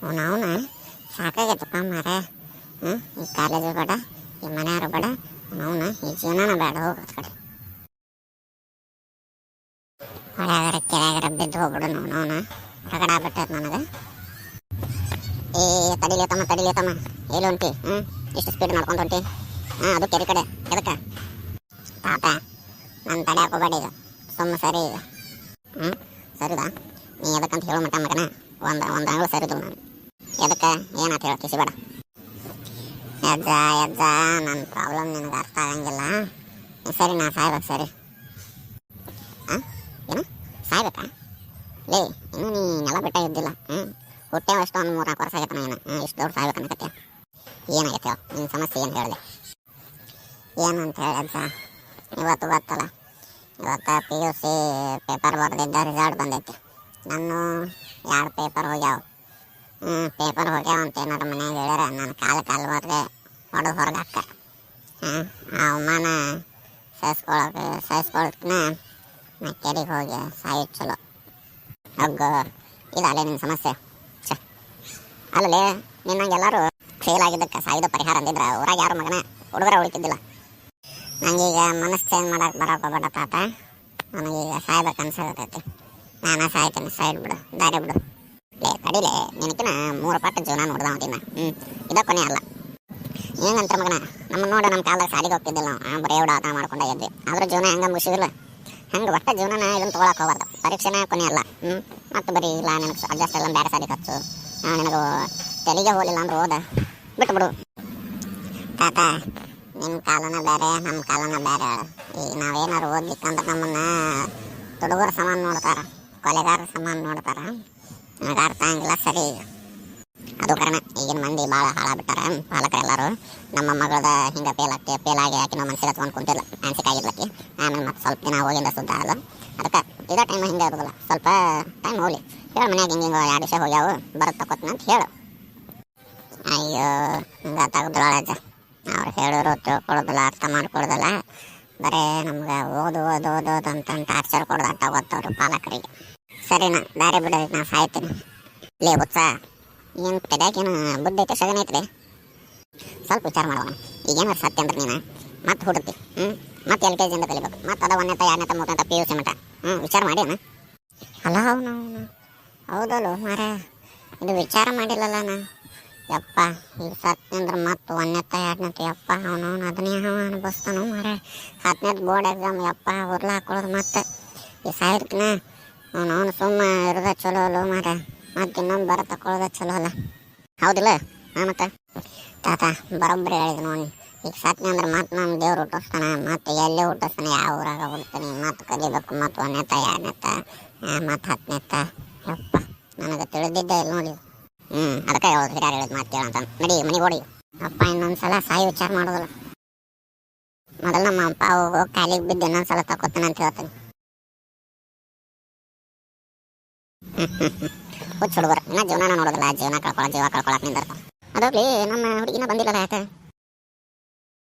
ಅವನ ಸಾಕಾಗೈತಪ್ಪ ಮಾರ. ಈ ಕಾಲೇಜು ಬೇಡ, ಈ ಮನೆಯವರು ಬೇಡ, ಅವನ ಈ ಜೀವನನ ಬೇಡ, ಹೋಗೋದು ಕಡೆ ಹೊಳೆಯಾಗರ ಕೆರೆಯಾಗರ ಬಿದ್ದು ಹೋಗ್ಬಿಡು. ಅವನ ಹೊರಗಡೆ ಆಗ್ಬಿಟ್ಟದ ನನಗೆ. ಏ ತಡಿಲೇತಮ್ಮ ಎಲ್ಲಿ ಹೊಂಟಿ? ಇಷ್ಟು ಸ್ಪೀಡ್ ಮಾಡ್ಕೊಂಡು ಹೊಂಟಿ? ಅದು ಕೆರೆ ಕಡೆ ಎದಕ್ಕೆ ಪಾಪ? ನಾನು ತಡೆ ಹಾಕೋಬೇಡ ಈಗ, ಸುಮ್ಮ ಸರಿ ಈಗ. ಸರಿದಾ? ನೀ ಎದಕ್ಕಂತ ಹೇಳೋ ಮಗನ ಒಂದು ಅಂಗಳು ಸರಿದು ನಾನು. ಎದಕ್ಕೆ ಏನಾತ ಹೇಳ್ತೀಸಿ ಬೇಡ. ಯಜ್ಜ ನನ್ನ ಪ್ರಾಬ್ಲಮ್ ನಿನಗೆ ಅರ್ಥ ಆಗಂಗಿಲ್ಲ. ಸರಿ ನಾ ಸಾಯ್ಬೇಕು. ಸರಿ ಏನು ಸಾಯ್ಬೇಕಾ? ಲೇ ಇನ್ನೂ ನೀ ನೆಲ ಬಿಟ್ಟ ಇದ್ದಿಲ್ಲ. ಹುಟ್ಟೆ ಅಷ್ಟು ಒಂದು 3-4 ವರ್ಷ ಆಗೈತೆ. ಏನು ಇಷ್ಟು ದೊಡ್ಡ ಸಾಯ್ಬೇಕನ್ನಕತ್ತೆ? ಏನಾಗೈತೆ ನಿನ್ನ ಸಮಸ್ಯೆ ಏನು ಹೇಳಿದೆ? ಏನಂತ ಹೇಳಜ್ಜ, ಇವತ್ತು ಗೊತ್ತಲ್ಲ, ಇವತ್ತು PUC ಪೇಪರ್ ಬರೆದಿದ್ದ ರಿಸಲ್ಟ್ ಬಂದೈತಿ. ನಾನು 2 ಪೇಪರ್ ಹೋಗ್ಯಾವ. ಪೇಪರ್ ಹೋಗ್ಯಾವ ಅಂತ ಏನಾರು ಮನ್ಯಾಗ ಹೇಳ್ಯಾರ, ನಾನು ಕಾಲ್ವರೆಗೆ ಹೊಡೆದು ಹೊರಗೆ ಹಾಕ. ಆ ಅವಮಾನ ಸಹಿಸ್ಕೊಳಕ್ನ ನಾ ಕೆರೆಗೆ ಹೋಗಿ ಸಾಯಿ ಚಲೋ. ಹಗ್ಗ ಇದಲ್ಲೇ ನಿನ್ನ ಸಮಸ್ಯೆ. ಅಲ್ಲೇ ನಿನ್ನಂಗೆಲ್ಲರೂ ಫೇಲ್ ಆಗಿದ್ದಕ್ಕೆ ಸಾಯ್ದು ಪರಿಹಾರ ಅಂದಿದ್ರೆ ಊರಾಗ ಯಾರು ಮಗನ ಹುಡುಗರ ಉಳಿತಿದ್ದಿಲ್ಲ. ನನಗೀಗ ಮನಸ್ಸು ಚೇಂಜ್ ಮಾಡಕ್ಕೆ ಬರೋಕೆ ಹೋಗ್ಬೇಡ ತಾತ. ನನಗೀಗ ಸಾಯ್ಬೇಕು ಅನ್ಸಕತ್ತೈತಿ. ನಾನು ಸಾಯ್ತೇನೆ, ಸೈಡ್ ಬಿಡು, ದಾರಿ ಬಿಡು. ತಡಿಲೆ, ನಿನಕಿನ 3 ಪಟ್ಟು ಜೀವನ ನೋಡ್ದಾವತ್ತಿನ. ಇದ ಕೊನೆ ಅಲ್ಲ. ಹೆಂಗಂತ ಮಗನ, ನಮ್ಮ ನೋಡ ನಮ್ಮ ಕಾಲದಾಗ ಸಾಲಿಗೆ ಹೋಗ್ತಿದ್ದಿಲ್ಲ ನಾವು, ಬರೀ ಆಟ ಮಾಡ್ಕೊಂಡೇ ಇದ್ವಿ. ಆದ್ರೂ ಜೀವನ ಹೆಂಗೆ ಮುಗಿಸಿದಿಲ್ಲ ಹಂಗೆ ಒಟ್ಟ ಜೀವನ ಇದನ್ನು ತೊಗೊಳಕ್ಕೆ ಹೋಗ್ಬಾರ್ದು. ಪರೀಕ್ಷೆನೇ ಕೊನೆ ಅಲ್ಲ. ಮತ್ತು ಬರೀ ಇಲ್ಲ ನನಗೆ ಅಡ್ಜಸ್ಟ್ ಎಲ್ಲ ಬೇರೆ ಸಾಲಿಗೆ ಹಚ್ಚು, ನಿನಗೆ ತೆಲಿಗೆ ಹೋಗಲಿಲ್ಲ ಅಂದ್ರೆ ಹೋದ ಬಿಟ್ಟು ಬಿಡು. ತಾತ, ನಿಮ್ಮ ಕಾಲನ ಬೇರೆ, ನಮ್ಮ ಕಾಲನ ಬೇರೆ. ಈಗ ನಾವೇನಾರು ಓದ್ಲಿಕ್ಕಂದ್ರೆ ನಮ್ಮನ್ನು ಹುಡುಗರ ಸಮಾನ ನೋಡ್ತಾರೆ, ಕೊಲೆಗಾರ ಸಮಾನ ನೋಡ್ತಾರೆ. ನನಗೆ ಅರ್ಥ ಆಗಿಲ್ಲ. ಸರಿ, ಅದು ಕಾರಣ ಈಗಿನ ಮಂದಿ ಭಾಳ ಹಾಳಾಗ್ಬಿಟ್ಟಾರೆ ಪಾಲಕರೆಲ್ಲರೂ. ನಮ್ಮ ಮಗಳದ ಹಿಂಗೆ ಫೇಲ್ ಆಗಿ ಆಕಿನ ಮನಸ್ಸಿಗೆ ಹತ್ಕೊಂಡು ಕುಂತಿಲ್ಲ, ಆಗಿರ್ಲಕ್ಕಿ. ಆಮೇಲೆ ಮತ್ತೆ ಸ್ವಲ್ಪ ದಿನ ಹೋಗಿಂದ ಸುದ್ದ ಆಗಲ್ಲ. ಅದಕ್ಕೆ ಇದೇ ಟೈಮ್ ಹಿಂಗೆ ಇರೋದಿಲ್ಲ, ಸ್ವಲ್ಪ ಟೈಮ್ ಹೋಗಲಿ. ಹೇಳು ಮನ್ಯಾಗ ಹಿಂಗೆ 2 ವಿಷಯ ಹೋಗ್ಯಾವು, ಬರೋದು ತಕೋತೀನಿ ಅಂತ ಹೇಳು. ಅಯ್ಯೋ ಹಿಂಗೆ ತೆಗೆದ್ರೊಳಜ ಅವ್ರು ಹೇಳಿದ್ರು ತಿಳ್ಕೊಳ್ಳೋದಿಲ್ಲ, ಅರ್ಥ ಮಾಡ್ಕೊಳ್ಳೋದಿಲ್ಲ. ಬರೀ ನಮ್ಗೆ ಓದು ಅಂತ ಟಾರ್ಚರ್ ಕೊಡೋದು ಗೊತ್ತವ್ರು ಪಾಲಕರಿಗೆ. ಸರಿನಾ, ದಾರಿ ಬಿಡೋದಕ್ಕೆ ನಾ ಸಾಯ್ತೀನಿ. ಲೇ ಬುತ್ಸ, ಏನು ತಡ್ಯಾಕೇನು ಬುದ್ಧಿ ಐತೆ, ಸಗಣಿ ಐತ್ರಿ? ಸ್ವಲ್ಪ ವಿಚಾರ ಮಾಡೋಣ. ಈಗೇನಾರು ಸತ್ಯ ಅಂದ್ರೆ ನೀನು ಮತ್ತೆ ಹುಡುಕ್ತಿ, ಮತ್ತೆ LKG ಇಂದ ಕಲಿಬೇಕು, ಮತ್ತೆ ಅದ 1ನೇ 2ನೇ 3ನೇ PUC ಮಟ್ಟ ವಿಚಾರ ಮಾಡಿ ಅಣ್ಣ. ಅಲ್ಲ ಅವನು ಹೌದಲ್ಲ ಮಾರ, ಇದು ವಿಚಾರ ಮಾಡಿಲ್ಲಲ್ಲ ನಾ. ಯಪ್ಪ ಈಗ ಸತ್ಯ ಅಂದ್ರೆ ಮತ್ತೆ 1ನೇ 2ನೇ ಯಪ್ಪ ಅವನು ಅದನ್ನೇ ಅನುಭವಿಸ್ತಾನು ಮಾರ. 10ನೇದು ಬೋರ್ಡ್ ಎಕ್ಸಾಮ್ ಯಪ್ಪ ಉರ್ಲ ಹಾಕೊಳ್ಳೋದು. ಮತ್ತೆ ಈ ಸಾಯ್ತಿನ ಅವನು ಸುಮ್ಮ ಇರೋದ ಚಲೋ ಅಲ್ಲ ಮಾರ, ಮತ್ತೆ ಇನ್ನೊಂದು ಬರ ತಕೊಳ್ಳೋದ ಚಲೋ ಅಲ್ಲ, ಹೌದಿಲ್ಲ? ಮತ್ತೆ ತಾತ ಬರೋಬ್ಬರಿ ಹೇಳಿದ್ ನೋಡಿ. ಈಗ ಸತ್ನೆ ಅಂದ್ರೆ ಮತ್ತೆ ನಮ್ಮ ದೇವ್ರು ಹುಟ್ಟಿಸ್ತಾನೆ, ಮತ್ತೆ ಎಲ್ಲೇ ಹುಟ್ಟಿಸ್ತಾನೆ, ಯಾವ ಊರಾಗ ಹುಡ್ತಾನೆ, ಮತ್ತೆ ಕಲಿಬೇಕು, ಮತ್ತೆ 1ನೇ 2ನೇ ಮತ್ತೆ 10ನೇ. ಯಪ್ಪ ನನಗೆ ತಿಳಿದಿದ್ದೆ ಇಲ್ಲ ನೋಡಿ. ಅದಕ್ಕೆ ಯಾವ್ದು ಹಿರಿಯರು ಹೇಳಿದ್ ಮಾತು ಹೇಳಂತ ನಡಿ ಮನೆಗೆ ಓಡಿ. ಅಪ್ಪ ಇನ್ನೊಂದ್ಸಲ ಸಾಯಿ ವಿಚಾರ ಮಾಡೋದಿಲ್ಲ. ಮೊದಲು ನಮ್ಮ ಅಪ್ಪ ಹೋಗಿ ಕಾಲಿಗೆ ಬಿದ್ದು ಇನ್ನೊಂದ್ಸಲ ತಕೋತಾನೆ ಅಂತ ಹೇಳ್ತಾನೆ. ಹುಚ್ಚ ಹುಡುಗರು ಇನ್ನ ಜೀವನ ನೋಡೋದಿಲ್ಲ, ಜೀವ ಕಳ್ಕೊಳಕ್ ನಿಂದಿರ್ತಾನೆ. ಅದಾಗ್ಲಿ ನಮ್ಮ ಹುಡುಗಿನ ಬಂದಿಲ್ಲಲ್ಲ ಯಾಕೆ?